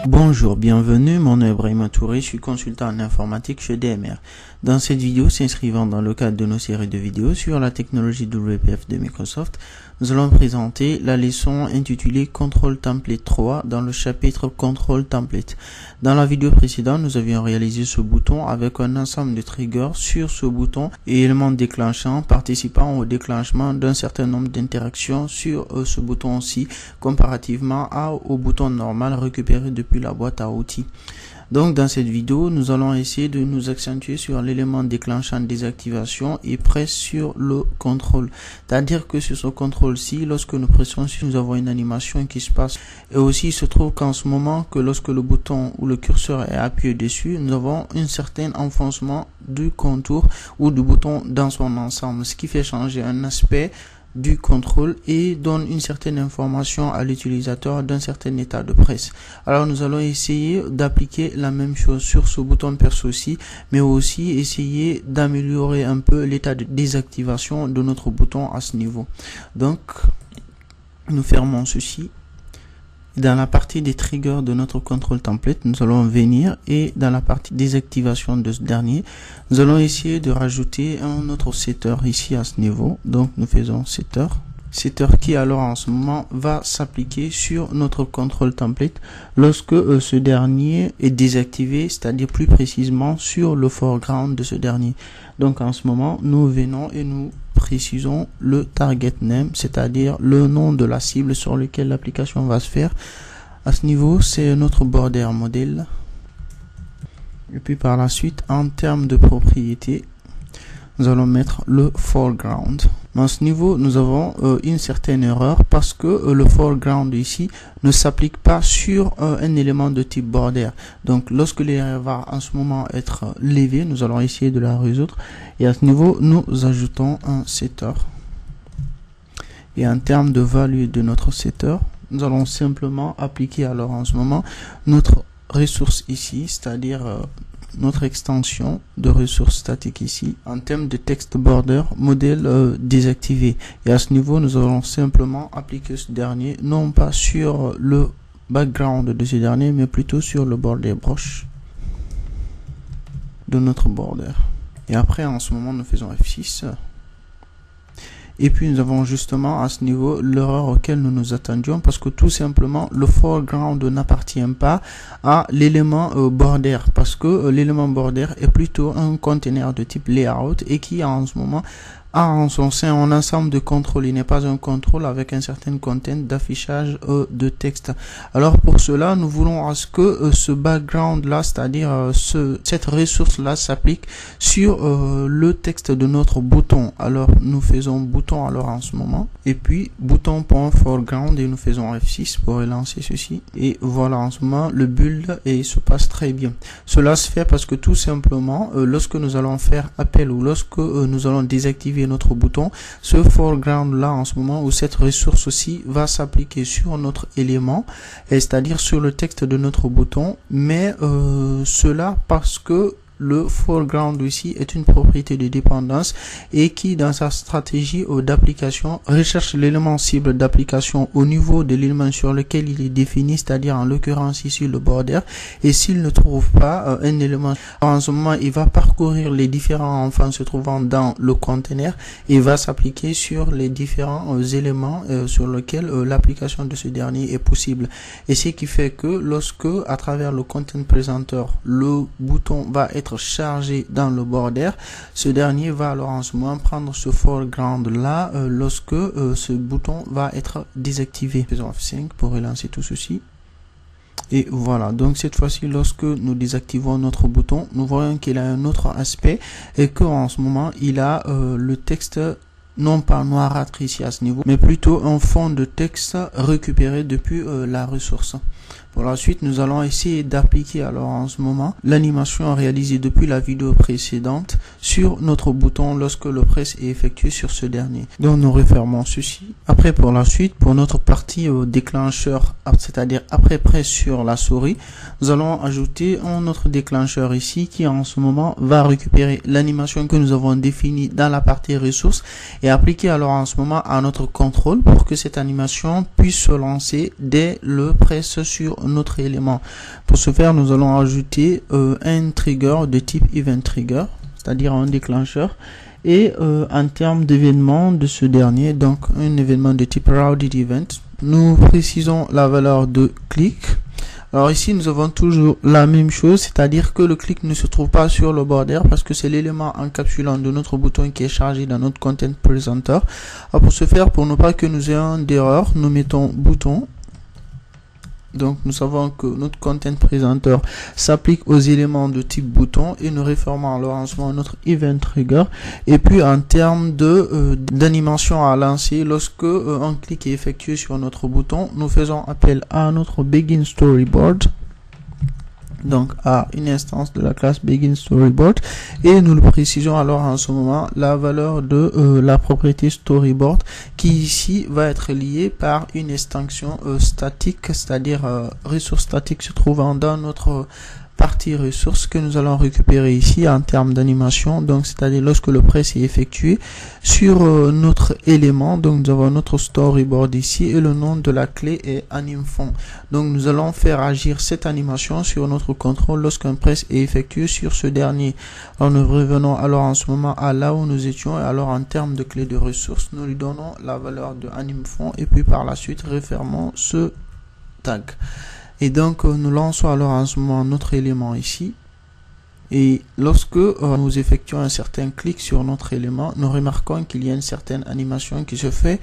Bonjour, bienvenue, mon nom est Ibrahima Touré, je suis consultant en informatique chez DMR. Dans cette vidéo, s'inscrivant dans le cadre de nos séries de vidéos sur la technologie WPF de Microsoft, nous allons présenter la leçon intitulée Control Template 3 dans le chapitre Control Template. Dans la vidéo précédente, nous avions réalisé ce bouton avec un ensemble de triggers sur ce bouton et éléments déclenchants participant au déclenchement d'un certain nombre d'interactions sur ce bouton aussi, comparativement au bouton normal récupéré depuis la boîte à outils. Donc dans cette vidéo, nous allons essayer de nous accentuer sur l'élément déclenchant désactivation et presse sur le contrôle. C'est-à-dire que sur ce contrôle-ci, lorsque nous pressons dessus, nous avons une animation qui se passe. Et aussi, il se trouve qu'en ce moment, que lorsque le bouton ou le curseur est appuyé dessus, nous avons un certain enfoncement du contour ou du bouton dans son ensemble, ce qui fait changer un aspect du contrôle et donne une certaine information à l'utilisateur d'un certain état de presse. Alors nous allons essayer d'appliquer la même chose sur ce bouton perso aussi, mais aussi essayer d'améliorer un peu l'état de désactivation de notre bouton à ce niveau. Donc nous fermons ceci. Dans la partie des triggers de notre contrôle template, nous allons venir et dans la partie désactivation de ce dernier, nous allons essayer de rajouter un autre setter ici à ce niveau. Donc nous faisons setter qui alors en ce moment va s'appliquer sur notre contrôle template lorsque ce dernier est désactivé, c'est-à-dire plus précisément sur le foreground de ce dernier. Donc en ce moment, nous venons et nous précisons le target name, c'est-à-dire le nom de la cible sur lequel l'application va se faire. À ce niveau, c'est notre border modèle. Et puis par la suite, en termes de propriété, nous allons mettre le foreground. À ce niveau, nous avons une certaine erreur parce que le foreground ici ne s'applique pas sur un élément de type border. Donc, lorsque l'erreur va en ce moment être levée, nous allons essayer de la résoudre. Et à ce niveau, nous ajoutons un setter. Et en termes de value de notre setter, nous allons simplement appliquer alors en ce moment notre ressource ici, c'est-à-dire notre extension de ressources statiques ici en termes de text border modèle désactivé. Et à ce niveau, nous allons simplement appliquer ce dernier, non pas sur le background de ce dernier, mais plutôt sur le border brush de notre border. Et après, en ce moment, nous faisons F6. Et puis nous avons justement à ce niveau l'erreur auquel nous nous attendions parce que tout simplement le foreground n'appartient pas à l'élément border parce que l'élément border est plutôt un conteneur de type layout et qui en ce moment a en son sein un ensemble de contrôles. Il n'est pas un contrôle avec un certain content d'affichage de texte. Alors pour cela, nous voulons à ce que ce background là, c'est-à-dire cette ressource là s'applique sur le texte de notre bouton. Alors nous faisons bouton alors en ce moment et puis bouton.foreground et nous faisons F6 pour relancer ceci. Et voilà en ce moment le build et il se passe très bien. Cela se fait parce que tout simplement lorsque nous allons faire appel ou lorsque nous allons désactiver notre bouton, ce foreground là en ce moment où cette ressource aussi va s'appliquer sur notre élément, c'est-à-dire sur le texte de notre bouton, mais cela parce que le foreground ici est une propriété de dépendance et qui dans sa stratégie d'application recherche l'élément cible d'application au niveau de l'élément sur lequel il est défini, c'est-à-dire en l'occurrence ici le border, et s'il ne trouve pas un élément en ce moment, il va parcourir les différents enfants se trouvant dans le conteneur et va s'appliquer sur les différents éléments sur lesquels l'application de ce dernier est possible. Et ce qui fait que lorsque à travers le content presenter le bouton va être chargé dans le border, ce dernier va alors en ce moment prendre ce foreground là lorsque ce bouton va être désactivé. Faisons F5 pour relancer tout ceci. Et voilà, donc cette fois-ci lorsque nous désactivons notre bouton, nous voyons qu'il a un autre aspect et que en ce moment il a le texte non pas noirâtre ici à ce niveau, mais plutôt un fond de texte récupéré depuis la ressource. Pour la suite, nous allons essayer d'appliquer alors en ce moment l'animation réalisée depuis la vidéo précédente sur notre bouton lorsque le press est effectué sur ce dernier. Donc nous refermons ceci. Après, pour la suite, pour notre partie déclencheur, c'est-à-dire après press sur la souris, nous allons ajouter un autre déclencheur ici qui en ce moment va récupérer l'animation que nous avons définie dans la partie ressources et appliquer alors en ce moment à notre contrôle pour que cette animation puisse se lancer dès le press sur notre élément. Pour ce faire, nous allons ajouter un trigger de type event trigger, c'est-à-dire un déclencheur, et en termes d'événement de ce dernier, donc un événement de type routed event, nous précisons la valeur de click. Alors ici, nous avons toujours la même chose, c'est-à-dire que le click ne se trouve pas sur le border parce que c'est l'élément encapsulant de notre bouton qui est chargé dans notre content presenter. Alors pour ce faire, pour ne pas que nous ayons d'erreur, nous mettons bouton. Donc nous savons que notre content presenter s'applique aux éléments de type bouton et nous réformons alors en ce moment notre event trigger. Et puis en termes d'animation à lancer, lorsque un clic est effectué sur notre bouton, nous faisons appel à notre begin storyboard, donc à une instance de la classe begin storyboard, et nous le précisons alors en ce moment la valeur de la propriété storyboard qui ici va être liée par une extension statique, c'est-à-dire ressource statique se trouvant dans notre partie ressources que nous allons récupérer ici en termes d'animation, donc c'est-à-dire lorsque le press est effectué sur notre élément. Donc nous avons notre storyboard ici et le nom de la clé est animefont. Donc nous allons faire agir cette animation sur notre contrôle lorsqu'un press est effectué sur ce dernier. Alors nous revenons alors en ce moment à là où nous étions et alors en termes de clé de ressources nous lui donnons la valeur de animefont et puis par la suite refermons ce tag. Et donc nous lançons alors en ce moment notre élément ici, et lorsque nous effectuons un certain clic sur notre élément, nous remarquons qu'il y a une certaine animation qui se fait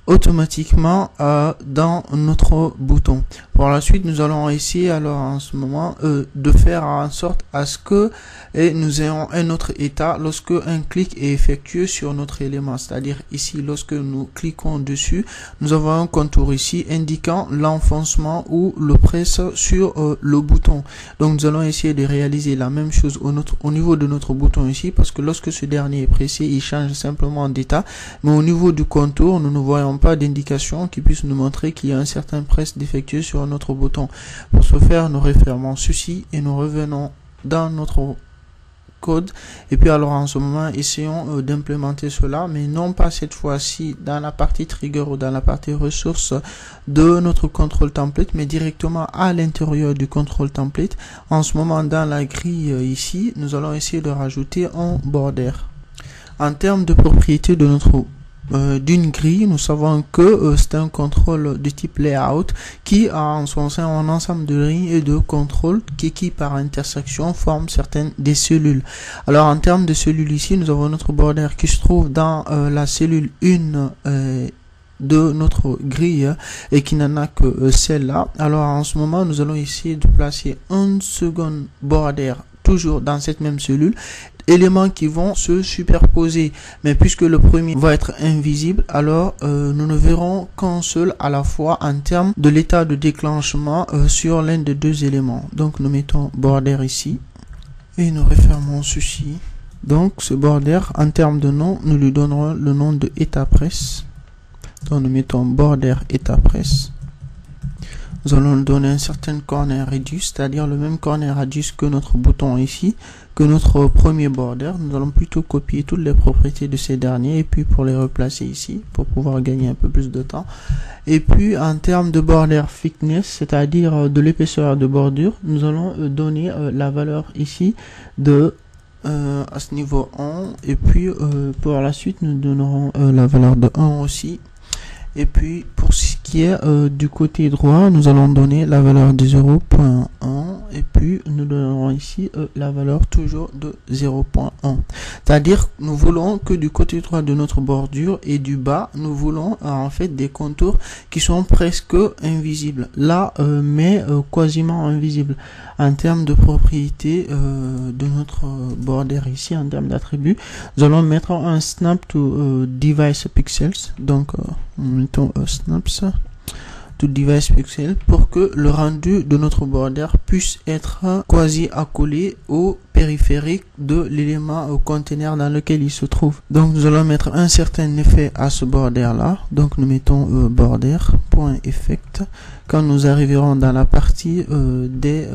automatiquement dans notre bouton. Pour la suite, nous allons essayer alors en ce moment de faire en sorte à ce que nous ayons un autre état lorsque un clic est effectué sur notre élément. C'est-à-dire ici, lorsque nous cliquons dessus, nous avons un contour ici indiquant l'enfoncement ou le press sur le bouton. Donc nous allons essayer de réaliser la même chose au niveau de notre bouton ici, parce que lorsque ce dernier est pressé, il change simplement d'état, mais au niveau du contour, nous ne voyons pas d'indication qui puisse nous montrer qu'il y a un certain press d'effectuer sur notre bouton. Pour ce faire, nous refermons ceci et nous revenons dans notre code, et puis alors en ce moment essayons d'implémenter cela, mais non pas cette fois-ci dans la partie trigger ou dans la partie ressources de notre control template, mais directement à l'intérieur du control template. En ce moment, dans la grille ici, nous allons essayer de rajouter un border. En termes de propriété de notre d'une grille, nous savons que c'est un contrôle de type layout qui a en son sein un ensemble de lignes et de contrôles qui par intersection forment certaines des cellules. Alors en termes de cellules ici, nous avons notre border qui se trouve dans la cellule 1 de notre grille et qui n'en a que celle-là. Alors en ce moment, nous allons essayer de placer un second border toujours dans cette même cellule, éléments qui vont se superposer, mais puisque le premier va être invisible, alors nous ne verrons qu'un seul à la fois en termes de l'état de déclenchement sur l'un des deux éléments. Donc nous mettons border ici et nous refermons ceci. Donc ce border, en termes de nom, nous lui donnerons le nom de état press. Donc nous mettons border état press. Nous allons donner un certain corner radius, c'est-à-dire le même corner radius que notre bouton ici, que notre premier border. Nous allons plutôt copier toutes les propriétés de ces derniers et puis pour les replacer ici pour pouvoir gagner un peu plus de temps. Et puis en termes de border thickness, c'est-à-dire de l'épaisseur de bordure, nous allons donner la valeur ici de à ce niveau 1, et puis pour la suite nous donnerons la valeur de 1 aussi. Et puis pour ce qui est du côté droit, nous allons donner la valeur de 0.1 et puis nous donnerons ici la valeur toujours de 0.1. C'est-à-dire nous voulons que du côté droit de notre bordure et du bas, nous voulons en fait des contours qui sont presque invisibles. Là, mais quasiment invisibles. En termes de propriété de notre border ici, en termes d'attributs, nous allons mettre un snap to device pixels. Donc mettons snaps to device pixel pour que le rendu de notre border puisse être quasi accolé au périphérique de l'élément container dans lequel il se trouve. Donc nous allons mettre un certain effet à ce border là. Donc nous mettons border.effect. Quand nous arriverons dans la partie des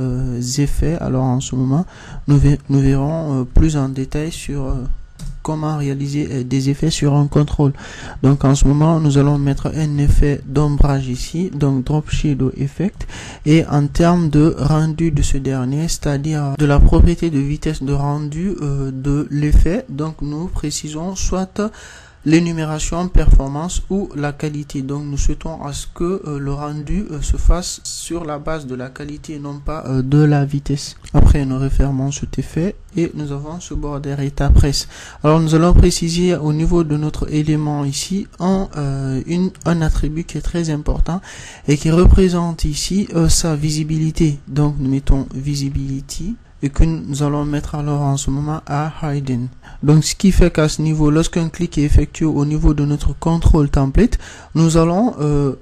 effets, alors en ce moment nous verrons plus en détail sur comment réaliser des effets sur un contrôle. Donc en ce moment nous allons mettre un effet d'ombrage ici, donc drop shadow effect, et en termes de rendu de ce dernier, c'est-à-dire de la propriété de vitesse de rendu de l'effet, donc nous précisons soit l'énumération, performance ou la qualité. Donc nous souhaitons à ce que le rendu se fasse sur la base de la qualité, non pas de la vitesse. Après nous refermons cet effet et nous avons ce border état presse. Alors nous allons préciser au niveau de notre élément ici un attribut qui est très important et qui représente ici sa visibilité. Donc nous mettons visibility et que nous allons mettre alors en ce moment à hidden. Donc ce qui fait qu'à ce niveau, lorsqu'un clic est effectué au niveau de notre control template, nous allons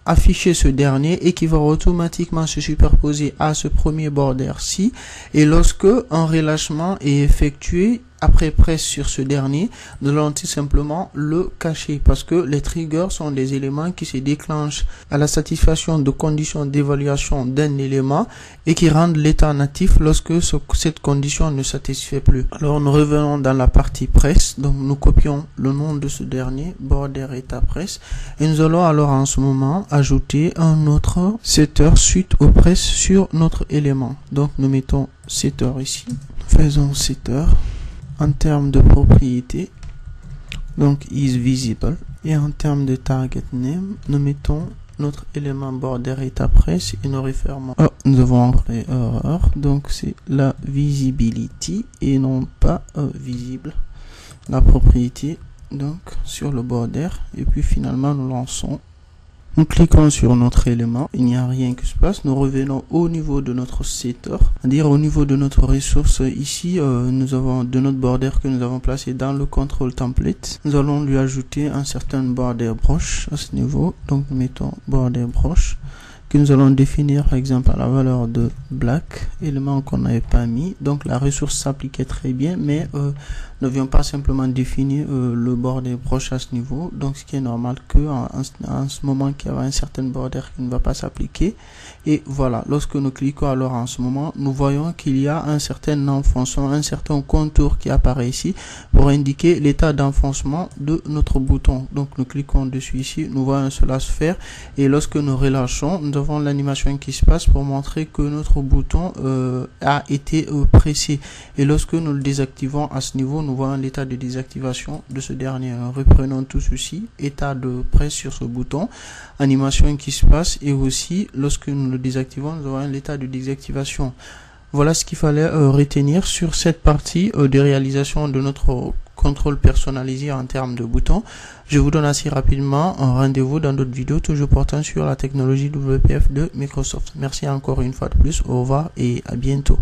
afficher ce dernier et qui va automatiquement se superposer à ce premier border-ci. Et lorsque un relâchement est effectué après presse sur ce dernier, nous allons tout simplement le cacher parce que les triggers sont des éléments qui se déclenchent à la satisfaction de conditions d'évaluation d'un élément et qui rendent l'état natif lorsque cette condition ne satisfait plus. Alors nous revenons dans la partie presse, donc nous copions le nom de ce dernier, border état presse, et nous allons alors en ce moment ajouter un autre setter suite au presse sur notre élément. Donc nous mettons setter ici, faisons setter. En termes de propriété, donc is visible, et en termes de target name, nous mettons notre élément border état presse et nous refermons. Oh, nous avons créé erreur, donc c'est la visibility et non pas visible. La propriété donc sur le border, et puis finalement nous lançons. Nous cliquons sur notre élément, il n'y a rien qui se passe, nous revenons au niveau de notre setter, c'est-à-dire au niveau de notre ressource. Ici, nous avons de notre border que nous avons placé dans le control template. Nous allons lui ajouter un certain border brush à ce niveau, donc nous mettons border brush, que nous allons définir par exemple à la valeur de black, élément qu'on n'avait pas mis. Donc la ressource s'appliquait très bien, mais nous n'avions pas simplement défini le border brush à ce niveau. Donc ce qui est normal que en ce moment qu'il y avait un certain border qui ne va pas s'appliquer. Et voilà, lorsque nous cliquons alors en ce moment, nous voyons qu'il y a un certain enfoncement, un certain contour qui apparaît ici pour indiquer l'état d'enfoncement de notre bouton. Donc nous cliquons dessus ici, nous voyons cela se faire, et lorsque nous relâchons, nous avons l'animation qui se passe pour montrer que notre bouton a été pressé. Et lorsque nous le désactivons à ce niveau, nous voyons l'état de désactivation de ce dernier. Reprenons tout ceci, état de presse sur ce bouton, animation qui se passe, et aussi lorsque nous le désactivons, nous avons l'état de désactivation. Voilà ce qu'il fallait retenir sur cette partie de réalisation de notre contrôle personnalisé en termes de boutons. Je vous donne assez rapidement un rendez-vous dans d'autres vidéos toujours portant sur la technologie WPF de Microsoft. Merci encore une fois de plus, au revoir et à bientôt.